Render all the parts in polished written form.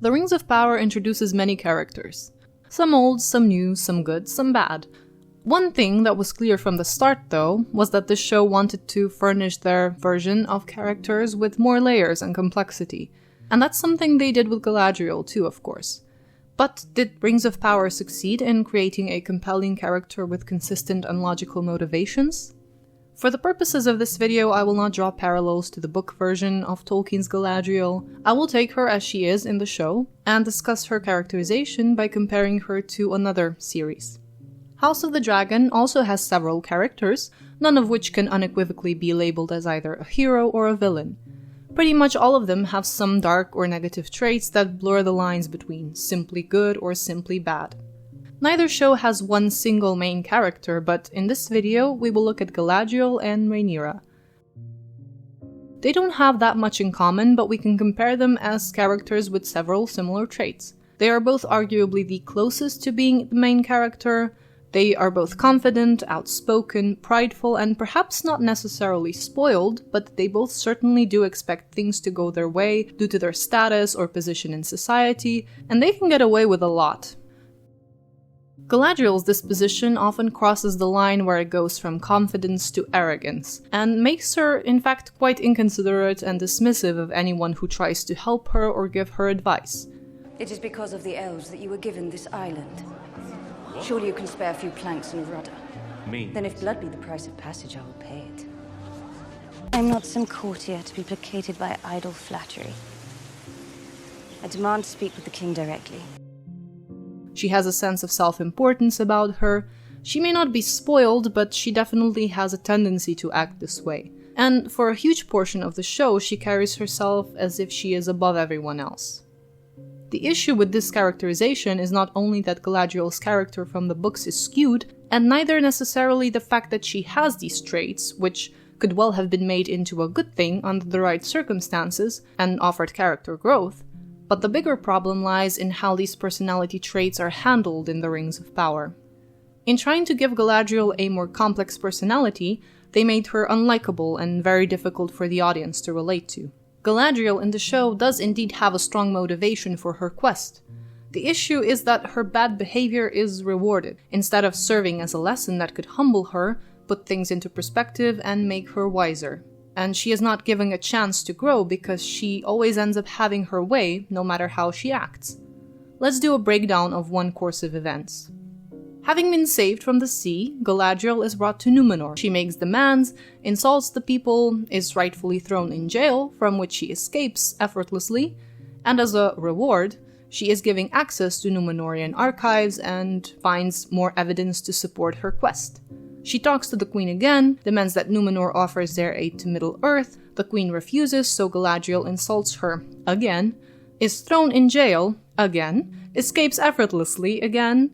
The Rings of Power introduces many characters. Some old, some new, some good, some bad. One thing that was clear from the start, though, was that the show wanted to furnish their version of characters with more layers and complexity. And that's something they did with Galadriel too, of course. But did Rings of Power succeed in creating a compelling character with consistent and logical motivations? For the purposes of this video, I will not draw parallels to the book version of Tolkien's Galadriel. I will take her as she is in the show, and discuss her characterization by comparing her to another series. House of the Dragon also has several characters, none of which can unequivocally be labeled as either a hero or a villain. Pretty much all of them have some dark or negative traits that blur the lines between simply good or simply bad. Neither show has one single main character, but in this video we will look at Galadriel and Rhaenyra. They don't have that much in common, but we can compare them as characters with several similar traits. They are both arguably the closest to being the main character. They are both confident, outspoken, prideful, and perhaps not necessarily spoiled, but they both certainly do expect things to go their way due to their status or position in society, and they can get away with a lot. Galadriel's disposition often crosses the line where it goes from confidence to arrogance, and makes her, in fact, quite inconsiderate and dismissive of anyone who tries to help her or give her advice. It is because of the elves that you were given this island. Surely you can spare a few planks and a rudder. Then if blood be the price of passage, I will pay it. I'm not some courtier to be placated by idle flattery. I demand to speak with the king directly. She has a sense of self-importance about her. She may not be spoiled, but she definitely has a tendency to act this way. And for a huge portion of the show, she carries herself as if she is above everyone else. The issue with this characterization is not only that Galadriel's character from the books is skewed, and neither necessarily the fact that she has these traits, which could well have been made into a good thing under the right circumstances and offered character growth, but the bigger problem lies in how these personality traits are handled in the Rings of Power. In trying to give Galadriel a more complex personality, they made her unlikable and very difficult for the audience to relate to. Galadriel in the show does indeed have a strong motivation for her quest. The issue is that her bad behavior is rewarded, instead of serving as a lesson that could humble her, put things into perspective, and make her wiser. And she is not given a chance to grow because she always ends up having her way, no matter how she acts. Let's do a breakdown of one course of events. Having been saved from the sea, Galadriel is brought to Númenor. She makes demands, insults the people, is rightfully thrown in jail, from which she escapes effortlessly, and as a reward, she is given access to Númenorian archives and finds more evidence to support her quest. She talks to the Queen again, demands that Númenor offers their aid to Middle-earth. The Queen refuses, so Galadriel insults her again, is thrown in jail again, escapes effortlessly again,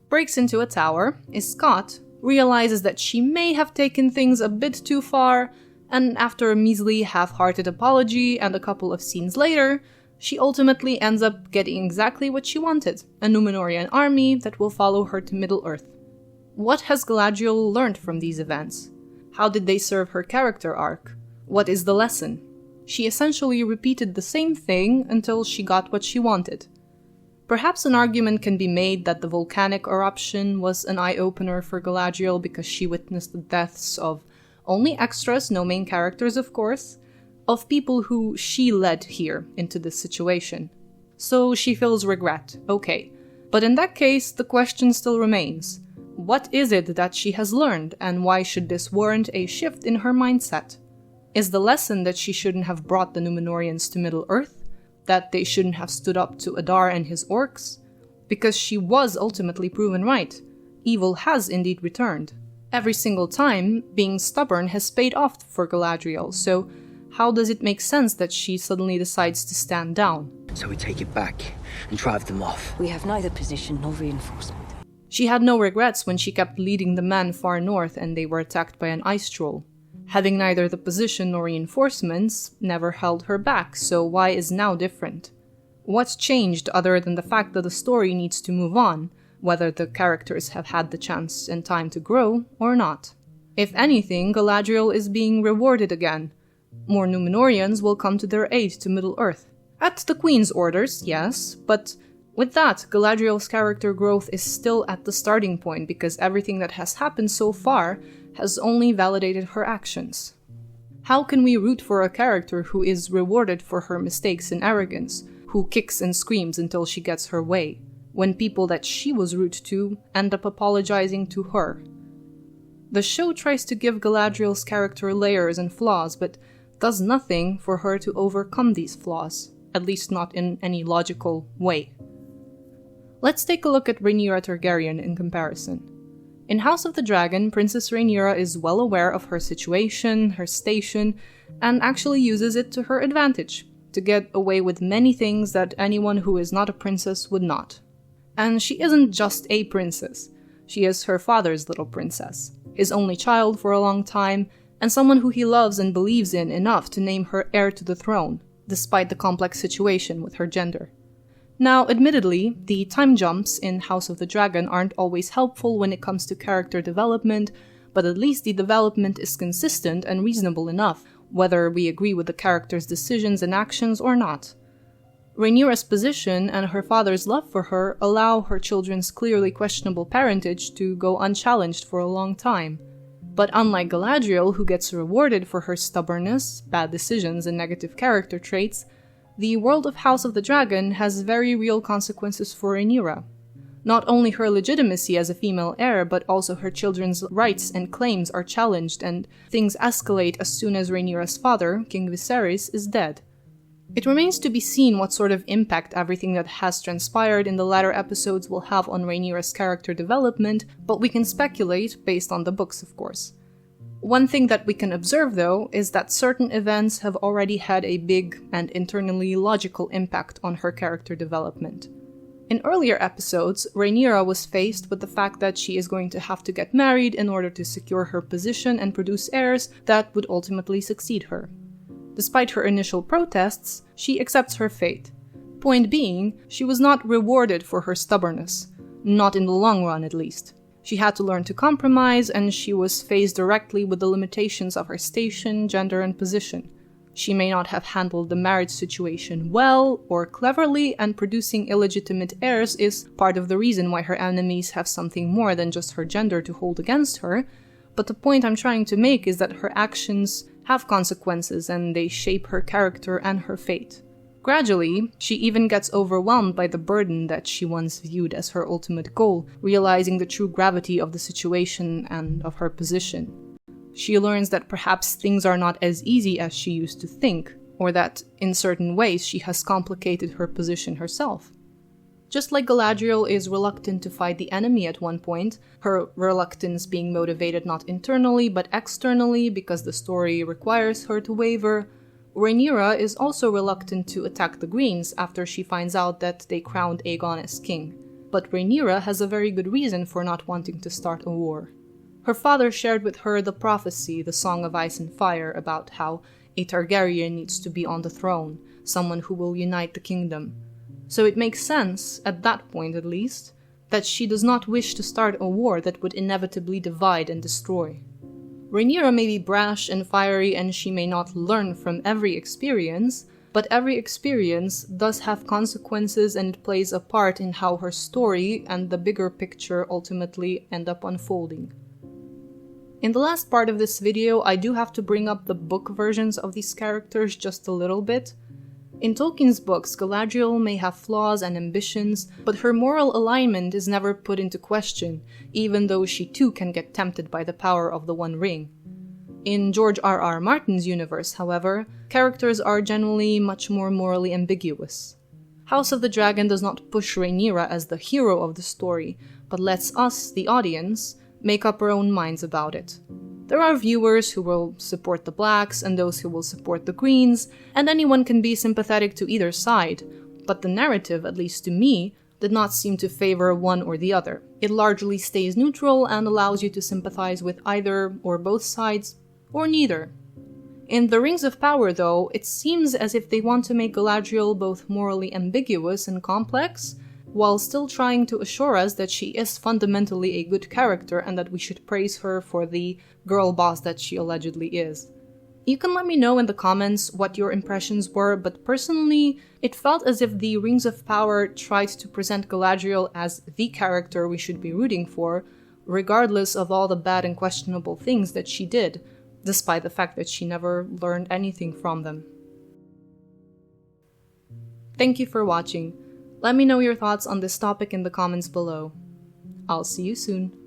breaks into a tower, is caught, realizes that she may have taken things a bit too far, and after a measly half-hearted apology and a couple of scenes later, she ultimately ends up getting exactly what she wanted, a Númenorian army that will follow her to Middle-earth. What has Galadriel learned from these events? How did they serve her character arc? What is the lesson? She essentially repeated the same thing until she got what she wanted. Perhaps an argument can be made that the volcanic eruption was an eye-opener for Galadriel because she witnessed the deaths of only extras, no main characters of course, of people who she led here into this situation. So she feels regret, okay. But in that case, the question still remains. What is it that she has learned, and why should this warrant a shift in her mindset? Is the lesson that she shouldn't have brought the Númenorians to Middle-earth? That they shouldn't have stood up to Adar and his orcs? Because she was ultimately proven right. Evil has indeed returned. Every single time, being stubborn has paid off for Galadriel, so how does it make sense that she suddenly decides to stand down? So we take it back and drive them off. We have neither position nor reinforcement. She had no regrets when she kept leading the men far north and they were attacked by an ice troll. Having neither the position nor reinforcements never held her back, so why is now different? What's changed other than the fact that the story needs to move on, whether the characters have had the chance and time to grow or not? If anything, Galadriel is being rewarded again. More Númenorians will come to their aid to Middle-earth. At the Queen's orders, yes, but with that, Galadriel's character growth is still at the starting point because everything that has happened so far has only validated her actions. How can we root for a character who is rewarded for her mistakes and arrogance, who kicks and screams until she gets her way, when people that she was rude to end up apologizing to her? The show tries to give Galadriel's character layers and flaws, but does nothing for her to overcome these flaws, at least not in any logical way. Let's take a look at Rhaenyra Targaryen in comparison. In House of the Dragon, Princess Rhaenyra is well aware of her situation, her station, and actually uses it to her advantage, to get away with many things that anyone who is not a princess would not. And she isn't just a princess, she is her father's little princess, his only child for a long time, and someone who he loves and believes in enough to name her heir to the throne, despite the complex situation with her gender. Now, admittedly, the time jumps in House of the Dragon aren't always helpful when it comes to character development, but at least the development is consistent and reasonable enough, whether we agree with the character's decisions and actions or not. Rhaenyra's position and her father's love for her allow her children's clearly questionable parentage to go unchallenged for a long time. But unlike Galadriel, who gets rewarded for her stubbornness, bad decisions, and negative character traits, the world of House of the Dragon has very real consequences for Rhaenyra. Not only her legitimacy as a female heir, but also her children's rights and claims are challenged, and things escalate as soon as Rhaenyra's father, King Viserys, is dead. It remains to be seen what sort of impact everything that has transpired in the latter episodes will have on Rhaenyra's character development, but we can speculate based on the books, of course. One thing that we can observe, though, is that certain events have already had a big and internally logical impact on her character development. In earlier episodes, Rhaenyra was faced with the fact that she is going to have to get married in order to secure her position and produce heirs that would ultimately succeed her. Despite her initial protests, she accepts her fate. Point being, she was not rewarded for her stubbornness, not in the long run at least. She had to learn to compromise, and she was faced directly with the limitations of her station, gender, and position. She may not have handled the marriage situation well or cleverly, and producing illegitimate heirs is part of the reason why her enemies have something more than just her gender to hold against her, but the point I'm trying to make is that her actions have consequences and they shape her character and her fate. Gradually, she even gets overwhelmed by the burden that she once viewed as her ultimate goal, realizing the true gravity of the situation and of her position. She learns that perhaps things are not as easy as she used to think, or that, in certain ways, she has complicated her position herself. Just like Galadriel is reluctant to fight the enemy at one point, her reluctance being motivated not internally but externally because the story requires her to waver, Rhaenyra is also reluctant to attack the Greens after she finds out that they crowned Aegon as king. But Rhaenyra has a very good reason for not wanting to start a war. Her father shared with her the prophecy, the Song of Ice and Fire, about how a Targaryen needs to be on the throne, someone who will unite the kingdom. So it makes sense, at that point at least, that she does not wish to start a war that would inevitably divide and destroy. Rhaenyra may be brash and fiery, and she may not learn from every experience, but every experience does have consequences and it plays a part in how her story and the bigger picture ultimately end up unfolding. In the last part of this video, I do have to bring up the book versions of these characters just a little bit. In Tolkien's books, Galadriel may have flaws and ambitions, but her moral alignment is never put into question, even though she too can get tempted by the power of the One Ring. In George R.R. Martin's universe, however, characters are generally much more morally ambiguous. House of the Dragon does not push Rhaenyra as the hero of the story, but lets us, the audience, make up our own minds about it. There are viewers who will support the blacks and those who will support the greens, and anyone can be sympathetic to either side, but the narrative, at least to me, did not seem to favor one or the other. It largely stays neutral and allows you to sympathize with either or both sides, or neither. In The Rings of Power, though, it seems as if they want to make Galadriel both morally ambiguous and complex, while still trying to assure us that she is fundamentally a good character and that we should praise her for the girl boss that she allegedly is. You can let me know in the comments what your impressions were, but personally, it felt as if the Rings of Power tried to present Galadriel as the character we should be rooting for, regardless of all the bad and questionable things that she did, despite the fact that she never learned anything from them. Thank you for watching. Let me know your thoughts on this topic in the comments below. I'll see you soon.